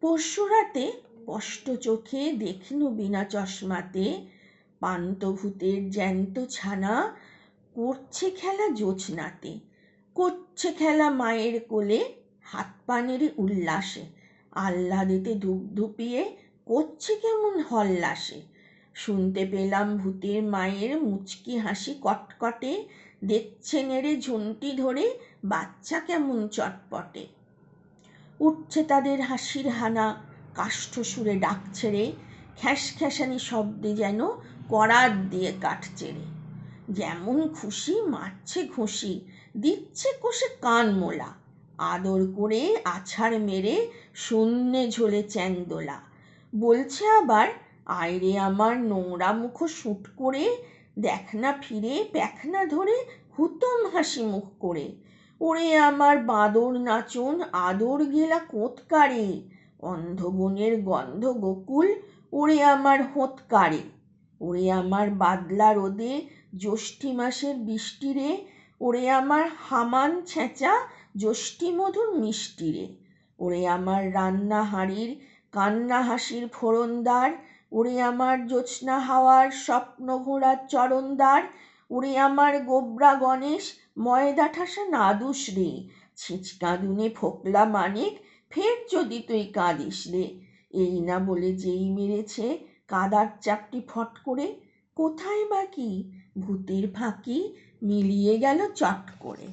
পরশু রাতে স্পষ্ট চোখে দেখনু বিনা চশমাতে পান্তভূতের জ্যান্ত ছানা করছে খেলা জোছনাতে, করছে খেলা মায়ের কোলে হাত পানেরই উল্লাসে, আহ্লাদেতে ধুপধুপিয়ে করছে কেমন হল্লাসে। শুনতে পেলাম ভূতের মায়ের মুচকি হাসি কটকটে, দেখছে নেড়ে ঝুন্টি ধরে বাচ্চা কেমন চটপটে। উঠছে তাদের হাসির হানা, কাষ্ঠ সুরে ডাকছে রে, খ্যাস খ্যাসানি শব্দে যেন করাত দিয়ে কাটছে রে। যেমন খুশি মারছে ঘুষি, দিচ্ছে কষে কান মোলা, আদর করে আছাড় মেরে শূন্যে ঝোলে চ্যাংদোলা। বলছে আবার, আয়রে আমার নোংরা মুখ শুট করে, দেখনা ফিরে প্যাখনা ধরে হুতম হাসি মুখ করে। ওরে আমার বাঁদর নাচন আদর গেলা কোৎকারে, অন্ধবনের গন্ধ গোকুল ওরে আমার হোঁতকারে। ওরে আমার বাদলা রোদে জ্যৈষ্ঠী মাসের বৃষ্টি রে, ওরে আমার হামান ছেঁচা জ্যৈষ্ঠী মধুর মিষ্টি রে। ওরে আমার রান্না হাঁড়ির কান্না হাসির ফোড়নদার, ওরে আমার জ্যোৎস্না হাওয়ার স্বপ্ন ঘোড়ার চরণদার। ওরে আমার গোবরা গণেশ ময়দা ঠাসা নাদুস রে, ছিঁচকাঁদুনে ফোকলা মানিক ফের যদি তুই কাঁদিস রে। এই না বলে যেই মেরেছে কাদার চাপটি ফট করে, কোথায় বাকি ভূতের ফাঁকি মিলিয়ে গেল চট করে।